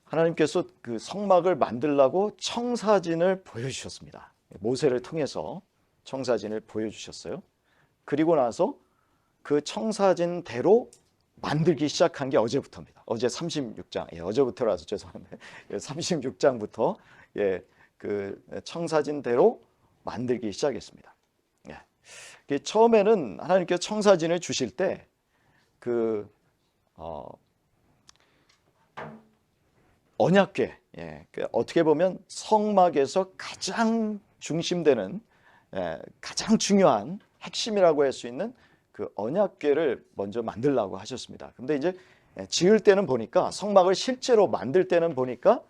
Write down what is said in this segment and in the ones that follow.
하나님께서 그 성막을 만들라고 청사진을 보여주셨습니다. 모세를 통해서 청사진을 보여주셨어요. 그리고 나서 그 청사진대로 만들기 시작한 게 어제부터입니다. 어제 36장, 어제부터라서 죄송한데 36장부터 그 청사진대로 만들기 시작했습니다. 처음에는 하나님께서 청사진을 주실 때 언약궤, 어떻게 보면 성막에서 가장 중심되는 가장 중요한 핵심이라고 할 수 있는 그 언약궤를 먼저 만들라고 하셨습니다. 근데 이제 지을 때는 보니까 성막을 실제로 만들 때는 보니까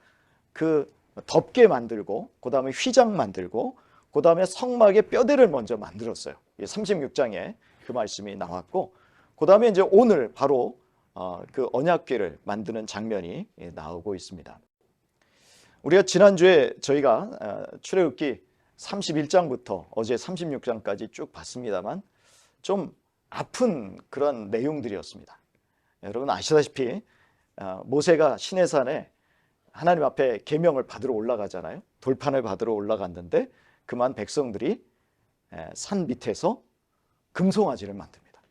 그 덮개 만들고 그 다음에 휘장 만들고 그 다음에 성막의 뼈대를 먼저 만들었어요. 36장에 그 말씀이 나왔고 그 다음에 이제 오늘 바로 그 언약궤를 만드는 장면이 나오고 있습니다. 우리가 지난주에 저희가 출애굽기 31장부터 어제 36장까지 쭉 봤습니다만 좀 아픈 그런 내용들이었습니다. 여러분 아시다시피 모세가 시내산에 하나님 앞에 계명을 받으러 올라가잖아요. 돌판을 받으러 올라갔는데 그만 백성들이 산 밑에서 금송아지를 만듭니다.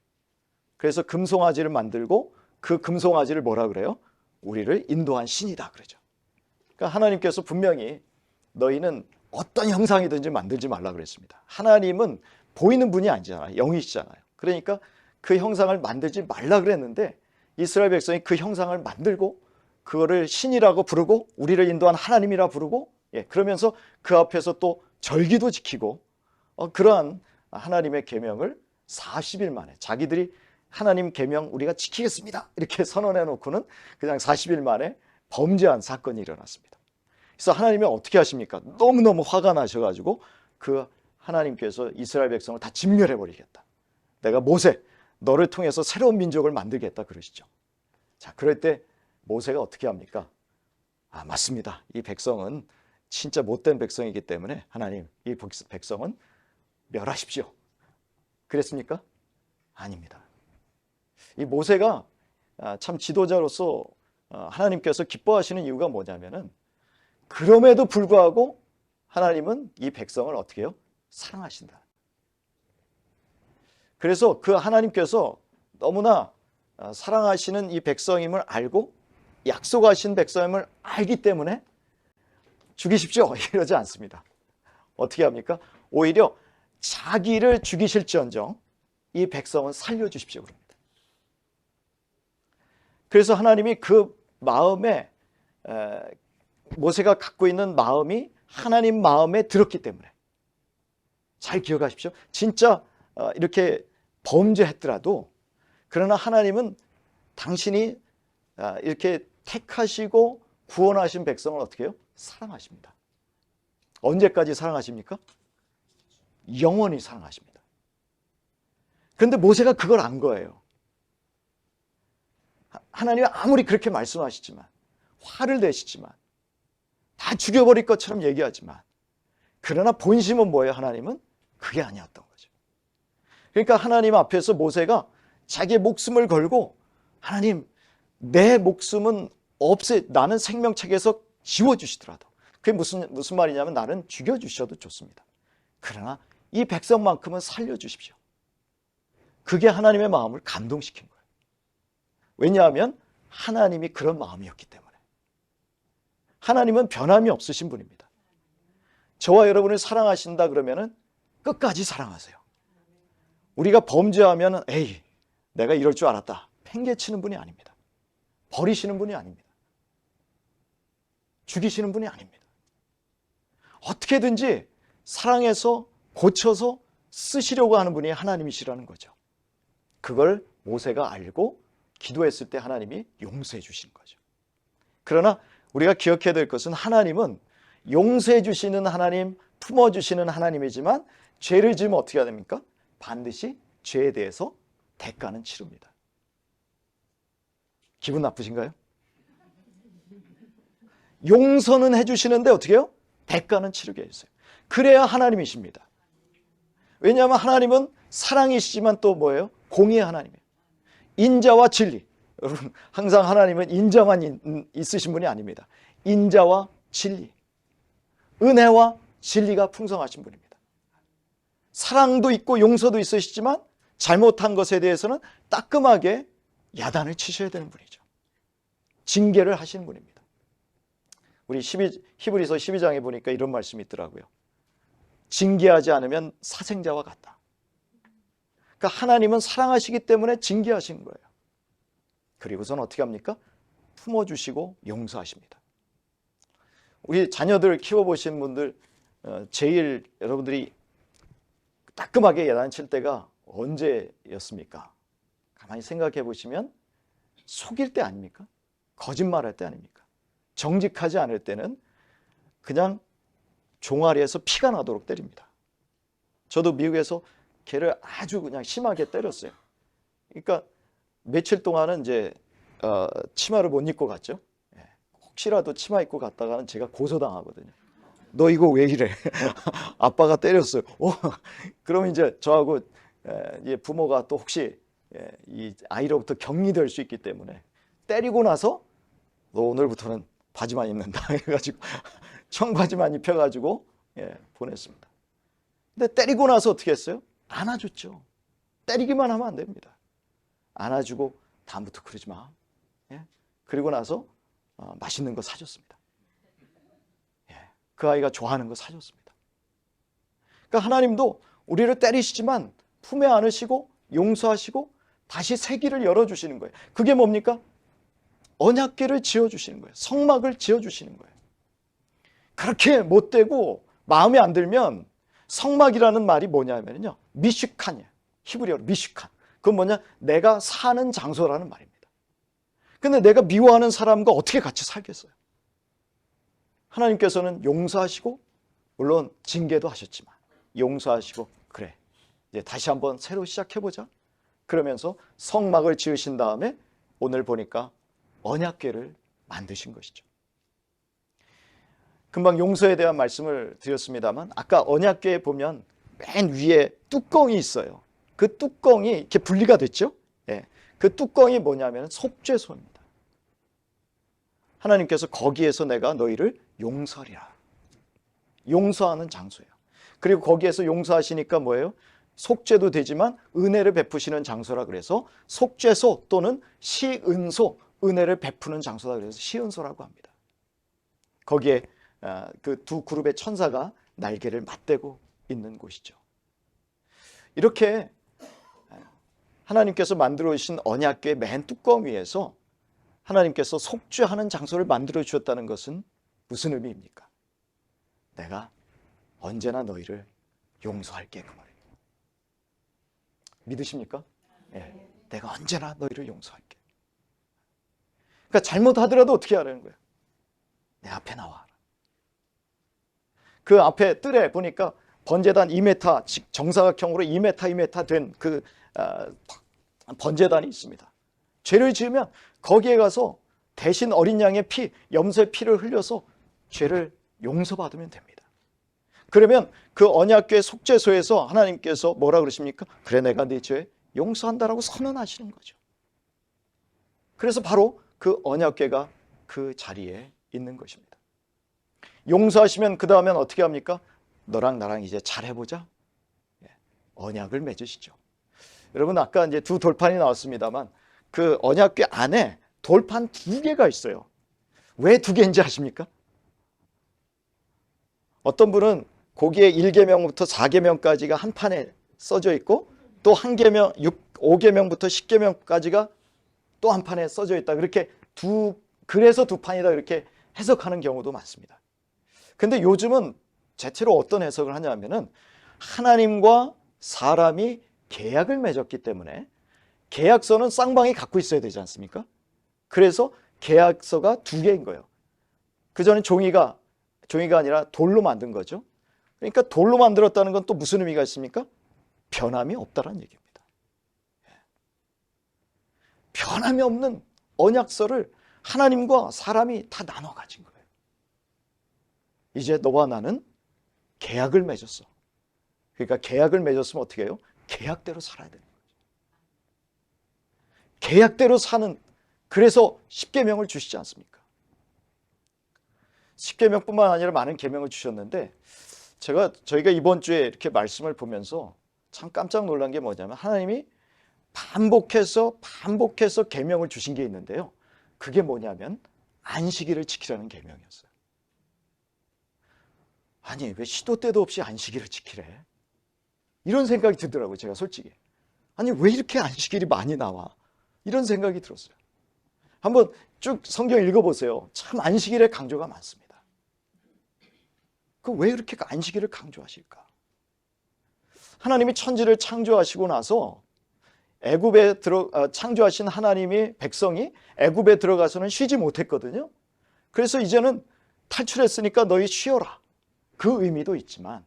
그래서 금송아지를 만들고 그 금송아지를 뭐라 그래요? 우리를 인도한 신이다 그러죠. 그러니까 하나님께서 분명히 너희는 어떤 형상이든지 만들지 말라 그랬습니다. 하나님은 보이는 분이 아니잖아요. 영이시잖아요. 그러니까 그 형상을 만들지 말라 그랬는데 이스라엘 백성이 그 형상을 만들고 그거를 신이라고 부르고 우리를 인도한 하나님이라 부르고 그러면서 그 앞에서 또 절기도 지키고 그러한 하나님의 계명을 40일 만에 자기들이 하나님 계명 우리가 지키겠습니다 이렇게 선언해 놓고는 그냥 40일 만에 범죄한 사건이 일어났습니다. 그래서 하나님이 어떻게 하십니까? 너무너무 화가 나셔가지고 그 하나님께서 이스라엘 백성을 다 진멸해 버리겠다. 내가 모세 너를 통해서 새로운 민족을 만들겠다 그러시죠. 자, 그럴 때 모세가 어떻게 합니까? 맞습니다. 이 백성은 진짜 못된 백성이기 때문에 하나님 이 백성은 멸하십시오. 그랬습니까? 아닙니다. 이 모세가 참 지도자로서 하나님께서 기뻐하시는 이유가 뭐냐면은 그럼에도 불구하고 하나님은 이 백성을 어떻게 해요? 사랑하신다. 그래서 그 하나님께서 너무나 사랑하시는 이 백성임을 알고 약속하신 백성임을 알기 때문에 죽이십시오 이러지 않습니다. 어떻게 합니까? 오히려 자기를 죽이실지언정 이 백성은 살려주십시오 그럽니다. 그래서 하나님이 그 마음에 모세가 갖고 있는 마음이 하나님 마음에 들었기 때문에 잘 기억하십시오. 진짜 이렇게 범죄했더라도 그러나 하나님은 당신이 이렇게 택하시고 구원하신 백성을 어떻게 해요? 사랑하십니다. 언제까지 사랑하십니까? 영원히 사랑하십니다. 그런데 모세가 그걸 안 거예요. 하나님이 아무리 그렇게 말씀하시지만 화를 내시지만 다 죽여버릴 것처럼 얘기하지만 그러나 본심은 뭐예요? 하나님은 그게 아니었던 거죠. 그러니까 하나님 앞에서 모세가 자기의 목숨을 걸고 하나님 내 목숨은 나는 생명책에서 지워주시더라도 그게 무슨 말이냐면 나는 죽여주셔도 좋습니다. 그러나 이 백성만큼은 살려주십시오. 그게 하나님의 마음을 감동시킨 거예요. 왜냐하면 하나님이 그런 마음이었기 때문에. 하나님은 변함이 없으신 분입니다. 저와 여러분을 사랑하신다 그러면은 끝까지 사랑하세요. 우리가 범죄하면 에이 내가 이럴 줄 알았다 팽개치는 분이 아닙니다. 버리시는 분이 아닙니다. 죽이시는 분이 아닙니다. 어떻게든지 사랑해서 고쳐서 쓰시려고 하는 분이 하나님이시라는 거죠. 그걸 모세가 알고 기도했을 때 하나님이 용서해 주신 거죠. 그러나 우리가 기억해야 될 것은 하나님은 용서해 주시는 하나님, 품어주시는 하나님이지만 죄를 지으면 어떻게 해야 됩니까? 반드시 죄에 대해서 대가는 치릅니다. 기분 나쁘신가요? 용서는 해주시는데 어떻게 해요? 대가는 치르게 해주세요. 그래야 하나님이십니다. 왜냐하면 하나님은 사랑이시지만 또 뭐예요? 공의의 하나님이에요. 인자와 진리. 여러분, 항상 하나님은 인자만 있으신 분이 아닙니다. 인자와 진리, 은혜와 진리가 풍성하신 분입니다. 사랑도 있고 용서도 있으시지만 잘못한 것에 대해서는 따끔하게 야단을 치셔야 되는 분이죠. 징계를 하시는 분입니다. 우리 히브리서 12장에 보니까 이런 말씀이 있더라고요. 징계하지 않으면 사생자와 같다. 그러니까 하나님은 사랑하시기 때문에 징계하신 거예요. 그리고선 어떻게 합니까? 품어주시고 용서하십니다. 우리 자녀들 키워보신 분들 제일 여러분들이 따끔하게 야단칠 때가 언제였습니까? 가만히 생각해 보시면 속일 때 아닙니까? 거짓말할 때 아닙니까? 정직하지 않을 때는 그냥 종아리에서 피가 나도록 때립니다. 저도 미국에서 걔를 아주 그냥 심하게 때렸어요. 그러니까 며칠 동안은 이제 치마를 못 입고 갔죠. 혹시라도 치마 입고 갔다가는 제가 고소당하거든요. 너 이거 왜 이래? 아빠가 때렸어요. 그럼 이제 저하고 부모가 또 혹시 이 아이로부터 격리될 수 있기 때문에 때리고 나서 너 오늘부터는 바지만 입는다 해가지고 청바지만 입혀가지고 보냈습니다. 근데 때리고 나서 어떻게 했어요? 안아줬죠. 때리기만 하면 안 됩니다. 안아주고 다음부터 그러지 마. 그리고 나서 맛있는 거 사줬습니다. 그 아이가 좋아하는 거 사줬습니다. 그러니까 하나님도 우리를 때리시지만 품에 안으시고 용서하시고 다시 새 길을 열어주시는 거예요. 그게 뭡니까? 언약궤를 지어주시는 거예요. 성막을 지어주시는 거예요. 그렇게 못되고 마음에 안 들면 성막이라는 말이 뭐냐면요, 미슈칸이에요. 히브리어로 미슈칸. 그건 뭐냐? 내가 사는 장소라는 말입니다. 근데 내가 미워하는 사람과 어떻게 같이 살겠어요? 하나님께서는 용서하시고 물론 징계도 하셨지만 용서하시고 그래 이제 다시 한번 새로 시작해보자 그러면서 성막을 지으신 다음에 오늘 보니까 언약궤를 만드신 것이죠. 금방 용서에 대한 말씀을 드렸습니다만 아까 언약궤에 보면 맨 위에 뚜껑이 있어요. 그 뚜껑이 이렇게 분리가 됐죠. 그 뚜껑이 뭐냐면 속죄소입니다. 하나님께서 거기에서 내가 너희를 용서하리라. 용서하는 장소예요. 그리고 거기에서 용서하시니까 뭐예요? 속죄도 되지만 은혜를 베푸시는 장소라 그래서 속죄소 또는 시은소, 은혜를 베푸는 장소다 그래서 시은소라고 합니다. 거기에 그 두 그룹의 천사가 날개를 맞대고 있는 곳이죠. 이렇게 하나님께서 만들어 주신 언약궤 맨 뚜껑 위에서 하나님께서 속죄하는 장소를 만들어 주셨다는 것은 무슨 의미입니까? 내가 언제나 너희를 용서할게 그 말이에요. 믿으십니까? 내가 언제나 너희를 용서할게. 그러니까 잘못하더라도 어떻게 하라는 거예요? 내 앞에 나와. 그 앞에 뜰에 보니까 번제단 2m, 즉 정사각형으로 2m 된 그 번제단이 있습니다. 죄를 지으면 거기에 가서 대신 어린 양의 피, 염소의 피를 흘려서 죄를 용서받으면 됩니다. 그러면 그 언약궤 속죄소에서 하나님께서 뭐라 그러십니까? 그래 내가 네 죄 용서한다라고 선언하시는 거죠. 그래서 바로 그 언약궤가 그 자리에 있는 것입니다. 용서하시면 그 다음엔 어떻게 합니까? 너랑 나랑 이제 잘해보자. 언약을 맺으시죠. 여러분 아까 이제 두 돌판이 나왔습니다만 그 언약궤 안에 돌판 2개가 있어요. 왜 2개인지 아십니까? 어떤 분은 거기에 1계명부터 4계명까지가 한 판에 써져 있고 또 1계명, 5계명부터 10계명까지가 또 한 판에 써져 있다. 그렇게 그래서 2판이다 이렇게 해석하는 경우도 많습니다. 근데 요즘은 대체로 어떤 해석을 하냐면은 하나님과 사람이 계약을 맺었기 때문에 계약서는 쌍방이 갖고 있어야 되지 않습니까? 그래서 계약서가 2개인 거예요. 그전에 종이가 아니라 돌로 만든 거죠. 그러니까 돌로 만들었다는 건 또 무슨 의미가 있습니까? 변함이 없다는 얘기입니다. 변함이 없는 언약서를 하나님과 사람이 다 나눠 가진 거예요. 이제 너와 나는 계약을 맺었어. 그러니까 계약을 맺었으면 어떻게 해요? 계약대로 살아야 되는 거죠. 계약대로 사는 그래서 십계명을 주시지 않습니까? 십계명뿐만 아니라 많은 계명을 주셨는데 저희가 이번 주에 이렇게 말씀을 보면서 참 깜짝 놀란 게 뭐냐면 하나님이 반복해서 계명을 주신 게 있는데요. 그게 뭐냐면 안식일을 지키라는 계명이었어요. 아니 왜 시도 때도 없이 안식일을 지키래? 이런 생각이 들더라고요. 제가 솔직히. 아니 왜 이렇게 안식일이 많이 나와? 이런 생각이 들었어요. 한번 쭉 성경 읽어보세요. 참 안식일에 강조가 많습니다. 왜 이렇게 안식일을 강조하실까? 하나님이 천지를 창조하시고 나서 창조하신 하나님이 백성이 애굽에 들어가서는 쉬지 못했거든요. 그래서 이제는 탈출했으니까 너희 쉬어라. 그 의미도 있지만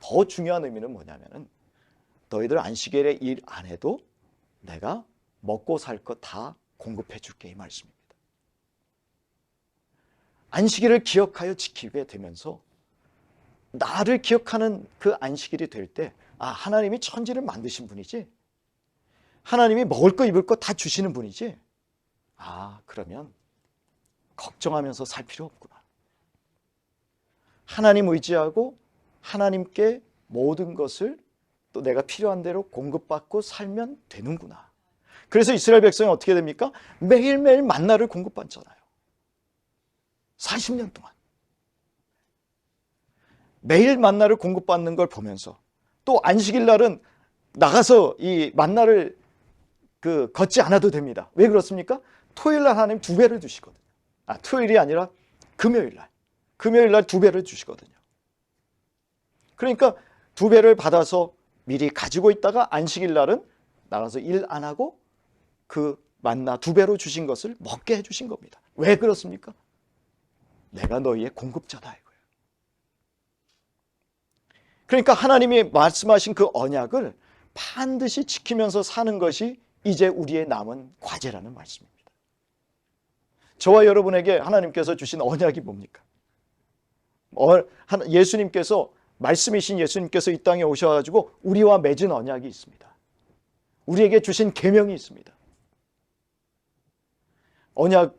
더 중요한 의미는 뭐냐면은 너희들 안식일에 일 안 해도 내가 먹고 살 것 다 공급해 줄게 이 말씀입니다. 안식일을 기억하여 지키게 되면서 나를 기억하는 그 안식일이 될 때 하나님이 천지를 만드신 분이지, 하나님이 먹을 거 입을 거 다 주시는 분이지, 그러면 걱정하면서 살 필요 없구나. 하나님 의지하고 하나님께 모든 것을 또 내가 필요한 대로 공급받고 살면 되는구나. 그래서 이스라엘 백성이 어떻게 됩니까? 매일매일 만나를 공급받잖아요. 40년 동안 매일 만나를 공급받는 걸 보면서 또 안식일 날은 나가서 이 만나를 걷지 않아도 됩니다. 왜 그렇습니까? 토요일 날 하나님 2배를 주시거든요. 토요일이 아니라 금요일 날 2배를 주시거든요. 그러니까 2배를 받아서 미리 가지고 있다가 안식일 날은 나가서 일 안 하고 그 만나 2배로 주신 것을 먹게 해주신 겁니다. 왜 그렇습니까? 내가 너희의 공급자다 이거예요. 그러니까 하나님이 말씀하신 그 언약을 반드시 지키면서 사는 것이 이제 우리의 남은 과제라는 말씀입니다. 저와 여러분에게 하나님께서 주신 언약이 뭡니까? 예수님께서, 말씀이신 예수님께서 이 땅에 오셔가지고 우리와 맺은 언약이 있습니다. 우리에게 주신 계명이 있습니다. 언약,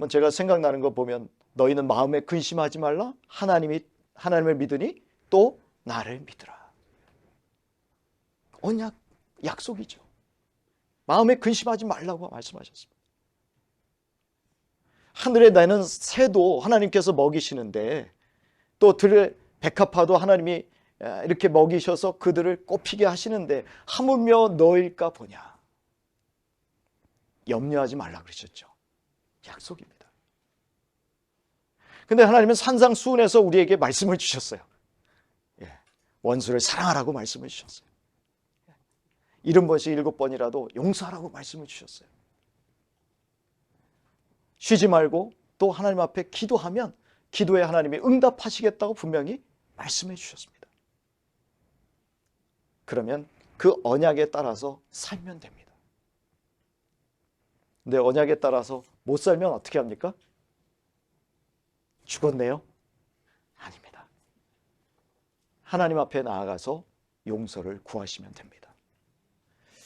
제가 생각나는 거 보면 너희는 마음에 근심하지 말라. 하나님을 믿으니 또 나를 믿으라. 언약, 약속이죠. 마음에 근심하지 말라고 말씀하셨습니다. 하늘에 나는 새도 하나님께서 먹이시는데 또 들의 백합화도 하나님이 이렇게 먹이셔서 그들을 꽃피게 하시는데 하물며 너일까 보냐. 염려하지 말라 그러셨죠. 약속입니다. 근데 하나님은 산상수훈에서 우리에게 말씀을 주셨어요. 원수를 사랑하라고 말씀을 주셨어요. 70번씩 7번이라도 용서하라고 말씀을 주셨어요. 쉬지 말고 또 하나님 앞에 기도하면 기도에 하나님이 응답하시겠다고 분명히 말씀해 주셨습니다. 그러면 그 언약에 따라서 살면 됩니다. 근데 언약에 따라서 못 살면 어떻게 합니까? 죽었네요? 아닙니다. 하나님 앞에 나아가서 용서를 구하시면 됩니다.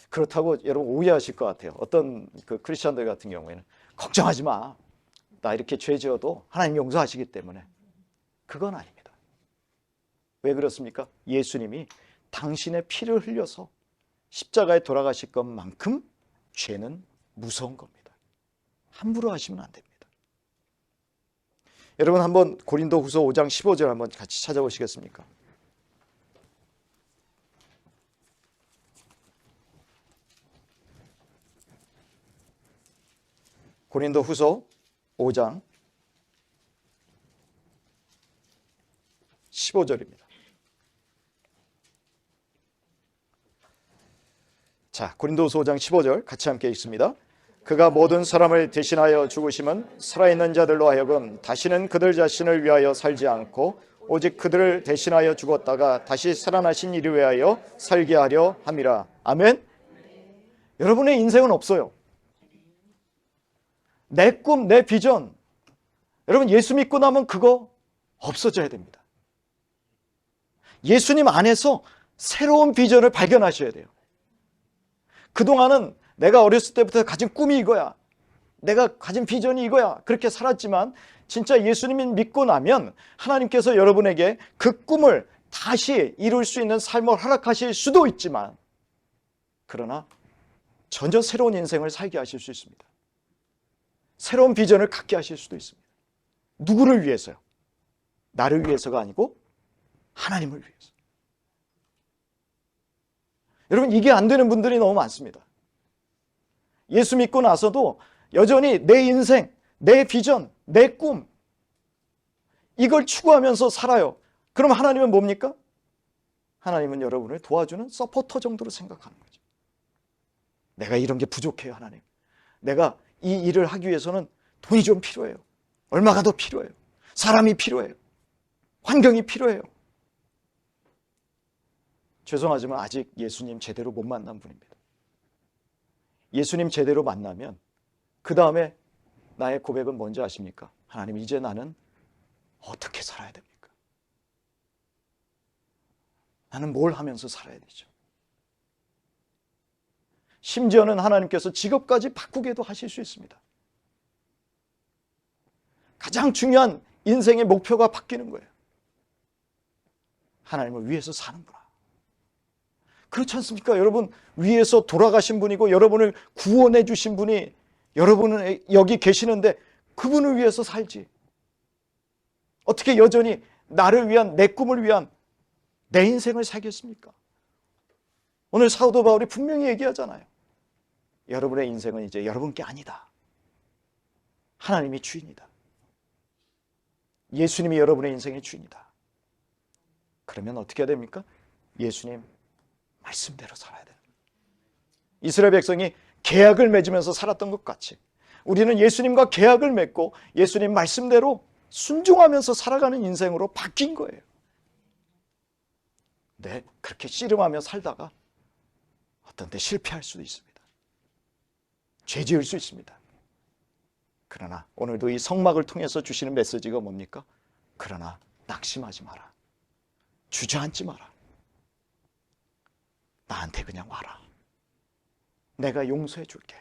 그렇다고 여러분 오해하실 것 같아요. 어떤 크리스천들 같은 경우에는 걱정하지 마. 나 이렇게 죄 지어도 하나님 용서하시기 때문에. 그건 아닙니다. 왜 그렇습니까? 예수님이 당신의 피를 흘려서 십자가에 돌아가실 것만큼 죄는 무서운 겁니다. 함부로 하시면 안 됩니다. 여러분 한번 고린도후서 5장 15절 한번 같이 찾아보시겠습니까? 고린도후서 5장 15절입니다. 자, 고린도후서 5장 15절 같이 함께 읽습니다. 그가 모든 사람을 대신하여 죽으심은 살아있는 자들로 하여금 다시는 그들 자신을 위하여 살지 않고 오직 그들을 대신하여 죽었다가 다시 살아나신 이를 위하여 살게 하려 함이라. 아멘. 여러분의 인생은 없어요. 내 꿈, 내 비전, 여러분 예수 믿고 나면 그거 없어져야 됩니다. 예수님 안에서 새로운 비전을 발견하셔야 돼요. 그동안은 내가 어렸을 때부터 가진 꿈이 이거야. 내가 가진 비전이 이거야. 그렇게 살았지만 진짜 예수님이 믿고 나면 하나님께서 여러분에게 그 꿈을 다시 이룰 수 있는 삶을 허락하실 수도 있지만, 그러나 전혀 새로운 인생을 살게 하실 수 있습니다. 새로운 비전을 갖게 하실 수도 있습니다. 누구를 위해서요? 나를 위해서가 아니고 하나님을 위해서. 여러분, 이게 안 되는 분들이 너무 많습니다. 예수 믿고 나서도 여전히 내 인생, 내 비전, 내 꿈, 이걸 추구하면서 살아요. 그럼 하나님은 뭡니까? 하나님은 여러분을 도와주는 서포터 정도로 생각하는 거죠. 내가 이런 게 부족해요, 하나님. 내가 이 일을 하기 위해서는 돈이 좀 필요해요. 얼마가 더 필요해요. 사람이 필요해요. 환경이 필요해요. 죄송하지만 아직 예수님 제대로 못 만난 분입니다. 예수님 제대로 만나면 그 다음에 나의 고백은 뭔지 아십니까? 하나님, 이제 나는 어떻게 살아야 됩니까? 나는 뭘 하면서 살아야 되죠? 심지어는 하나님께서 직업까지 바꾸게도 하실 수 있습니다. 가장 중요한 인생의 목표가 바뀌는 거예요. 하나님을 위해서 사는구나. 그렇지 않습니까? 여러분, 위에서 돌아가신 분이고 여러분을 구원해 주신 분이 여러분은 여기 계시는데 그분을 위해서 살지. 어떻게 여전히 나를 위한, 내 꿈을 위한 내 인생을 살겠습니까? 오늘 사도 바울이 분명히 얘기하잖아요. 여러분의 인생은 이제 여러분께 아니다. 하나님이 주인이다. 예수님이 여러분의 인생의 주인이다. 그러면 어떻게 해야 됩니까? 예수님 말씀대로 살아야 돼요. 이스라엘 백성이 계약을 맺으면서 살았던 것 같이 우리는 예수님과 계약을 맺고 예수님 말씀대로 순종하면서 살아가는 인생으로 바뀐 거예요. 네, 그렇게 씨름하며 살다가 어떤 때 실패할 수도 있습니다. 죄 지을 수 있습니다. 그러나 오늘도 이 성막을 통해서 주시는 메시지가 뭡니까? 그러나 낙심하지 마라. 주저앉지 마라. 나한테 그냥 와라. 내가 용서해 줄게.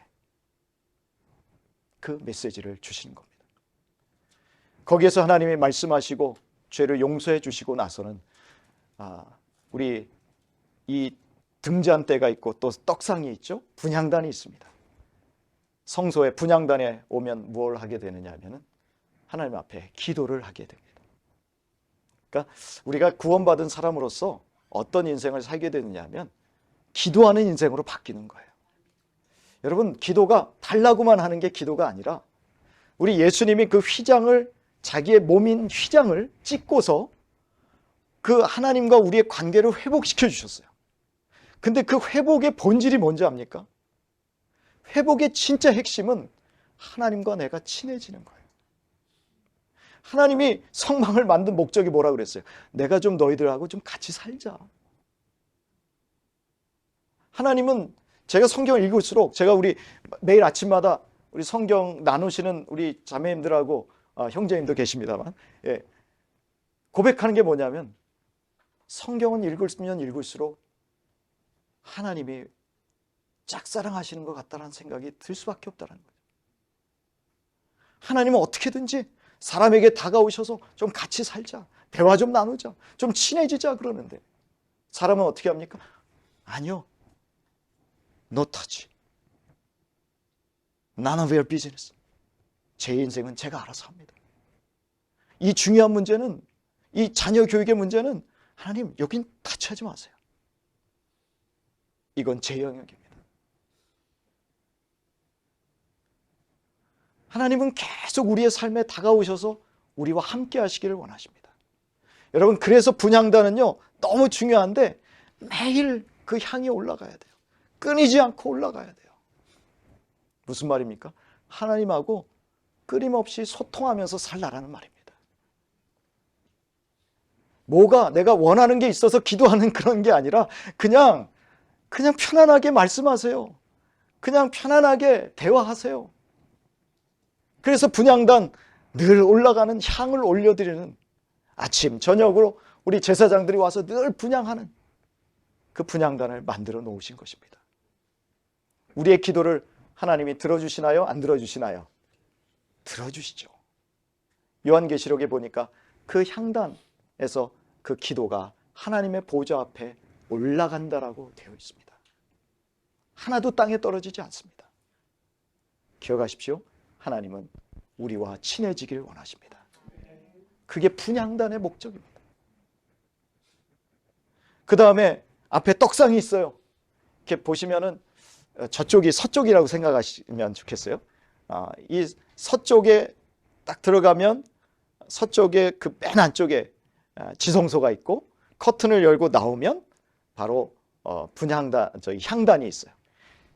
그 메시지를 주시는 겁니다. 거기에서 하나님이 말씀하시고 죄를 용서해 주시고 나서는 우리 이 등잔대가 있고 또 떡상이 있죠. 분향단이 있습니다. 성소에 분향단에 오면 뭘 하게 되느냐 하면은 하나님 앞에 기도를 하게 됩니다. 그러니까 우리가 구원받은 사람으로서 어떤 인생을 살게 되느냐 하면 기도하는 인생으로 바뀌는 거예요. 여러분, 기도가 달라고만 하는 게 기도가 아니라 우리 예수님이 그 휘장을, 자기의 몸인 휘장을 찍고서 그 하나님과 우리의 관계를 회복시켜 주셨어요. 근데 그 회복의 본질이 뭔지 압니까? 회복의 진짜 핵심은 하나님과 내가 친해지는 거예요. 하나님이 성막을 만든 목적이 뭐라 그랬어요? 내가 좀 너희들하고 좀 같이 살자. 하나님은 제가 성경을 읽을수록, 제가 우리 매일 아침마다 우리 성경 나누시는 우리 자매님들하고 형제님도 계십니다만, 고백하는 게 뭐냐면 성경은 읽으면 읽을수록 하나님이 짝사랑하시는 것 같다는 생각이 들 수밖에 없다는 거예요. 하나님은 어떻게든지 사람에게 다가오셔서 좀 같이 살자, 대화 좀 나누자, 좀 친해지자 그러는데 사람은 어떻게 합니까? 아니요, no touch. None of your business. 제 인생은 제가 알아서 합니다. 이 중요한 문제는, 이 자녀 교육의 문제는 하나님 여긴 터치하지 마세요. 이건 제 영역입니다. 하나님은 계속 우리의 삶에 다가오셔서 우리와 함께 하시기를 원하십니다. 여러분, 그래서 분향단은요 너무 중요한데 매일 그 향이 올라가야 돼요. 끊이지 않고 올라가야 돼요. 무슨 말입니까? 하나님하고 끊임없이 소통하면서 살라라는 말입니다. 뭐가 내가 원하는 게 있어서 기도하는 그런 게 아니라 그냥 편안하게 말씀하세요. 그냥 편안하게 대화하세요. 그래서 분향단, 늘 올라가는 향을 올려드리는, 아침 저녁으로 우리 제사장들이 와서 늘 분향하는 그 분향단을 만들어 놓으신 것입니다. 우리의 기도를 하나님이 들어주시나요? 안 들어주시나요? 들어주시죠. 요한계시록에 보니까 그 향단에서 그 기도가 하나님의 보좌 앞에 올라간다라고 되어 있습니다. 하나도 땅에 떨어지지 않습니다. 기억하십시오. 하나님은 우리와 친해지길 원하십니다. 그게 분향단의 목적입니다. 그 다음에 앞에 떡상이 있어요. 이렇게 보시면은 저쪽이 서쪽이라고 생각하시면 좋겠어요. 이 서쪽에 딱 들어가면 서쪽에 그 맨 안쪽에 지성소가 있고, 커튼을 열고 나오면 바로 향단이 있어요.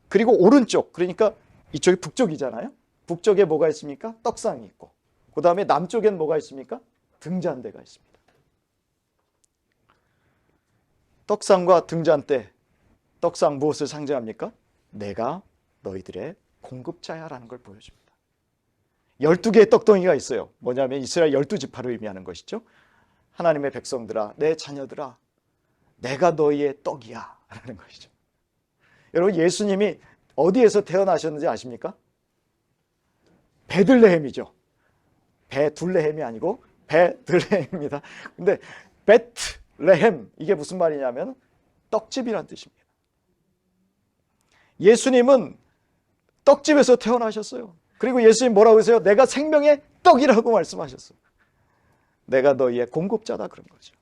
그리고 오른쪽, 그러니까 이쪽이 북쪽이잖아요. 북쪽에 뭐가 있습니까? 떡상이 있고, 그 다음에 남쪽엔 뭐가 있습니까? 등잔대가 있습니다. 떡상과 등잔대, 떡상 무엇을 상징합니까? 내가 너희들의 공급자야라는 걸 보여줍니다. 12개의 떡덩이가 있어요. 뭐냐면 이스라엘 12지파를 의미하는 것이죠. 하나님의 백성들아, 내 자녀들아, 내가 너희의 떡이야 라는 것이죠. 여러분, 예수님이 어디에서 태어나셨는지 아십니까? 베들레헴이죠. 베둘레헴이 아니고 베들레헴입니다. 근데 베틀레헴, 이게 무슨 말이냐면 떡집이란 뜻입니다. 예수님은 떡집에서 태어나셨어요. 그리고 예수님 뭐라고 하세요? 내가 생명의 떡이라고 말씀하셨어요. 내가 너희의 공급자다 그런 거죠.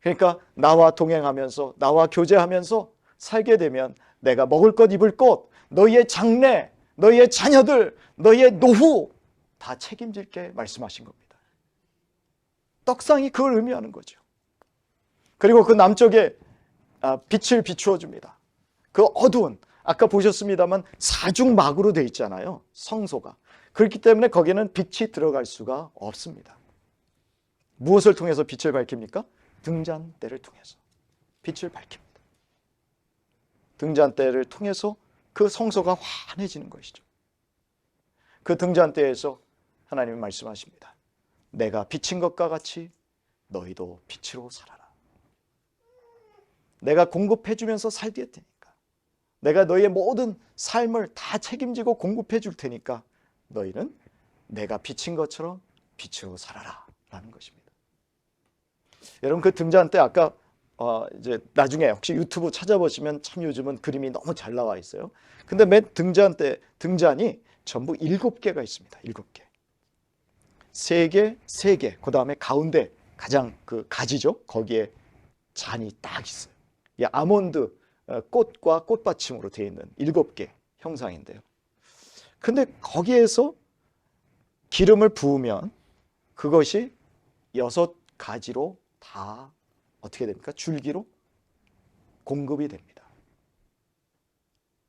그러니까 나와 동행하면서, 나와 교제하면서 살게 되면 내가 먹을 것, 입을 것, 너희의 장래, 너희의 자녀들, 너희의 노후 다 책임질게 말씀하신 겁니다. 떡상이 그걸 의미하는 거죠. 그리고 그 남쪽에 빛을 비추어 줍니다. 그 어두운, 아까 보셨습니다만 사중막으로 되어 있잖아요. 성소가. 그렇기 때문에 거기는 빛이 들어갈 수가 없습니다. 무엇을 통해서 빛을 밝힙니까? 등잔대를 통해서 빛을 밝힙니다. 등잔대를 통해서 그 성소가 환해지는 것이죠. 그 등잔대에서 하나님은 말씀하십니다. 내가 빛인 것과 같이 너희도 빛으로 살아라. 내가 공급해 주면서 살게 할 테니까, 내가 너희의 모든 삶을 다 책임지고 공급해 줄 테니까 너희는 내가 빛인 것처럼 빛으로 살아라 라는 것입니다. 여러분, 그 등잔대 아까 이제 나중에 혹시 유튜브 찾아보시면 참 요즘은 그림이 너무 잘 나와 있어요. 근데 맨 등잔이 전부 7개가 있습니다. 7개. 3개, 3개. 그 다음에 가운데 가장 그 가지죠. 거기에 잔이 딱 있어요. 이 아몬드 꽃과 꽃받침으로 되어 있는 7개 형상인데요. 근데 거기에서 기름을 부으면 그것이 6가지로 다 어떻게 됩니까? 줄기로 공급이 됩니다.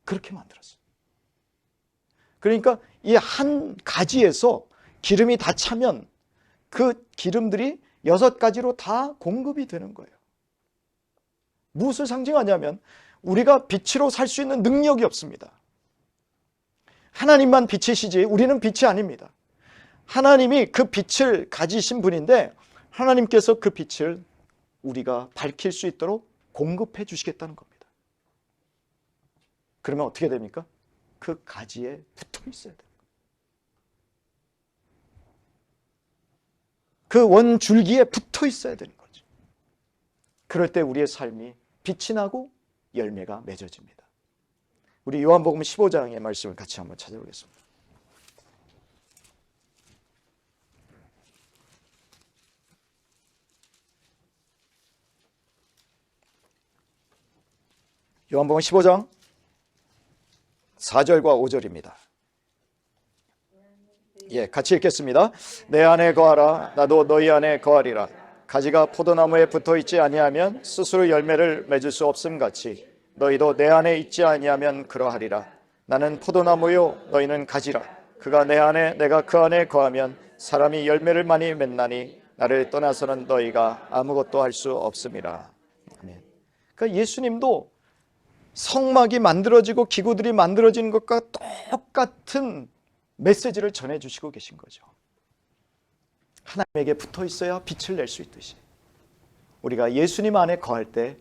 그렇게 만들었어요. 그러니까 이 한 가지에서 기름이 다 차면 그 기름들이 6가지로 다 공급이 되는 거예요. 무엇을 상징하냐면 우리가 빛으로 살 수 있는 능력이 없습니다. 하나님만 빛이시지 우리는 빛이 아닙니다. 하나님이 그 빛을 가지신 분인데 하나님께서 그 빛을 우리가 밝힐 수 있도록 공급해 주시겠다는 겁니다. 그러면 어떻게 됩니까? 그 가지에 붙어 있어야 돼요. 그 원줄기에 붙어 있어야 되는 거죠. 그럴 때 우리의 삶이 빛이 나고 열매가 맺어집니다. 우리 요한복음 15장의 말씀을 같이 한번 찾아보겠습니다. 요한복음 15장 4절과 5절입니다. 같이 읽겠습니다. 내 안에 거하라 나도 너희 안에 거하리라. 가지가 포도나무에 붙어있지 아니하면 스스로 열매를 맺을 수 없음 같이 너희도 내 안에 있지 아니하면 그러하리라. 나는 포도나무요 너희는 가지라. 그가 내 안에 내가 그 안에 거하면 사람이 열매를 많이 맺나니 나를 떠나서는 너희가 아무것도 할 수 없음이라. 아멘. 그러니까 예수님도 성막이 만들어지고 기구들이 만들어지는 것과 똑같은 메시지를 전해주시고 계신 거죠. 하나님에게 붙어 있어야 빛을 낼 수 있듯이 우리가 예수님 안에 거할 때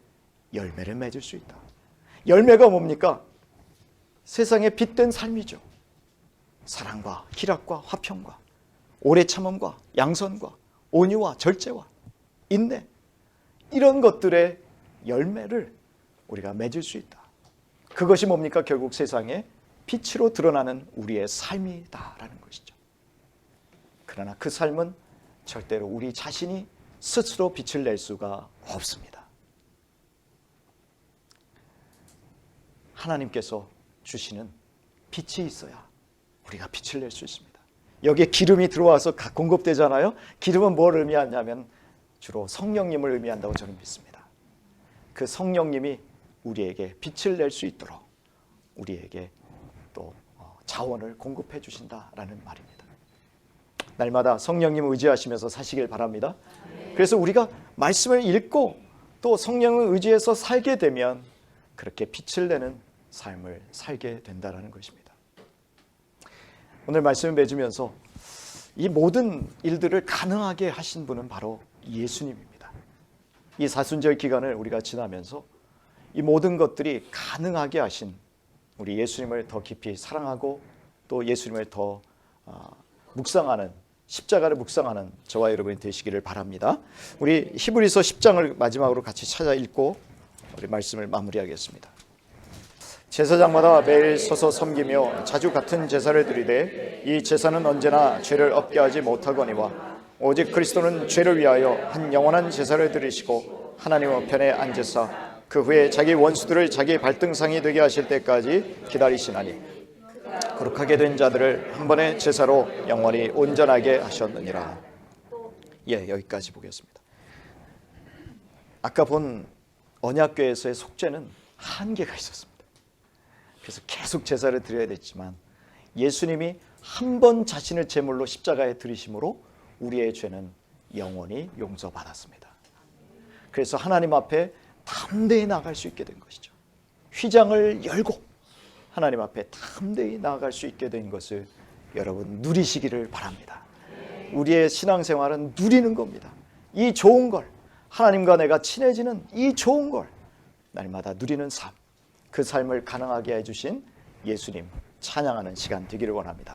열매를 맺을 수 있다. 열매가 뭡니까? 세상에 빛된 삶이죠. 사랑과 희락과 화평과 오래 참음과 양선과 온유와 절제와 인내, 이런 것들의 열매를 우리가 맺을 수 있다. 그것이 뭡니까? 결국 세상에 빛으로 드러나는 우리의 삶이다라는 것이죠. 그러나 그 삶은 절대로 우리 자신이 스스로 빛을 낼 수가 없습니다. 하나님께서 주시는 빛이 있어야 우리가 빛을 낼 수 있습니다. 여기에 기름이 들어와서 공급되잖아요. 기름은 뭘 의미하냐면 주로 성령님을 의미한다고 저는 믿습니다. 그 성령님이 우리에게 빛을 낼 수 있도록 우리에게 또 자원을 공급해 주신다라는 말입니다. 날마다 성령님을 의지하시면서 사시길 바랍니다. 그래서 우리가 말씀을 읽고 또 성령을 의지해서 살게 되면 그렇게 빛을 내는 삶을 살게 된다는 것입니다. 오늘 말씀을 맺으면서 이 모든 일들을 가능하게 하신 분은 바로 예수님입니다. 이 사순절 기간을 우리가 지나면서 이 모든 것들이 가능하게 하신 우리 예수님을 더 깊이 사랑하고 또 예수님을 더 묵상하는, 십자가를 묵상하는 저와 여러분이 되시기를 바랍니다. 우리 히브리서 10장을 마지막으로 같이 찾아 읽고 우리 말씀을 마무리하겠습니다. 제사장마다 매일 서서 섬기며 자주 같은 제사를 드리되 이 제사는 언제나 죄를 없게 하지 못하거니와 오직 그리스도는 죄를 위하여 한 영원한 제사를 드리시고 하나님 우편에 앉으사 그 후에 자기 원수들을 자기 발등상이 되게 하실 때까지 기다리시나니 거룩하게 된 자들을 한 번의 제사로 영원히 온전하게 하셨느니라. 여기까지 보겠습니다. 아까 본 언약궤에서의 속죄는 한계가 있었습니다. 그래서 계속 제사를 드려야 됐지만 예수님이 한 번 자신을 제물로 십자가에 들이심으로 우리의 죄는 영원히 용서받았습니다. 그래서 하나님 앞에 담대히 나아갈 수 있게 된 것이죠. 휘장을 열고 하나님 앞에 담대히 나아갈 수 있게 된 것을 여러분 누리시기를 바랍니다. 우리의 신앙생활은 누리는 겁니다. 이 좋은 걸, 하나님과 내가 친해지는 이 좋은 걸 날마다 누리는 삶, 그 삶을 가능하게 해주신 예수님 찬양하는 시간 되기를 원합니다.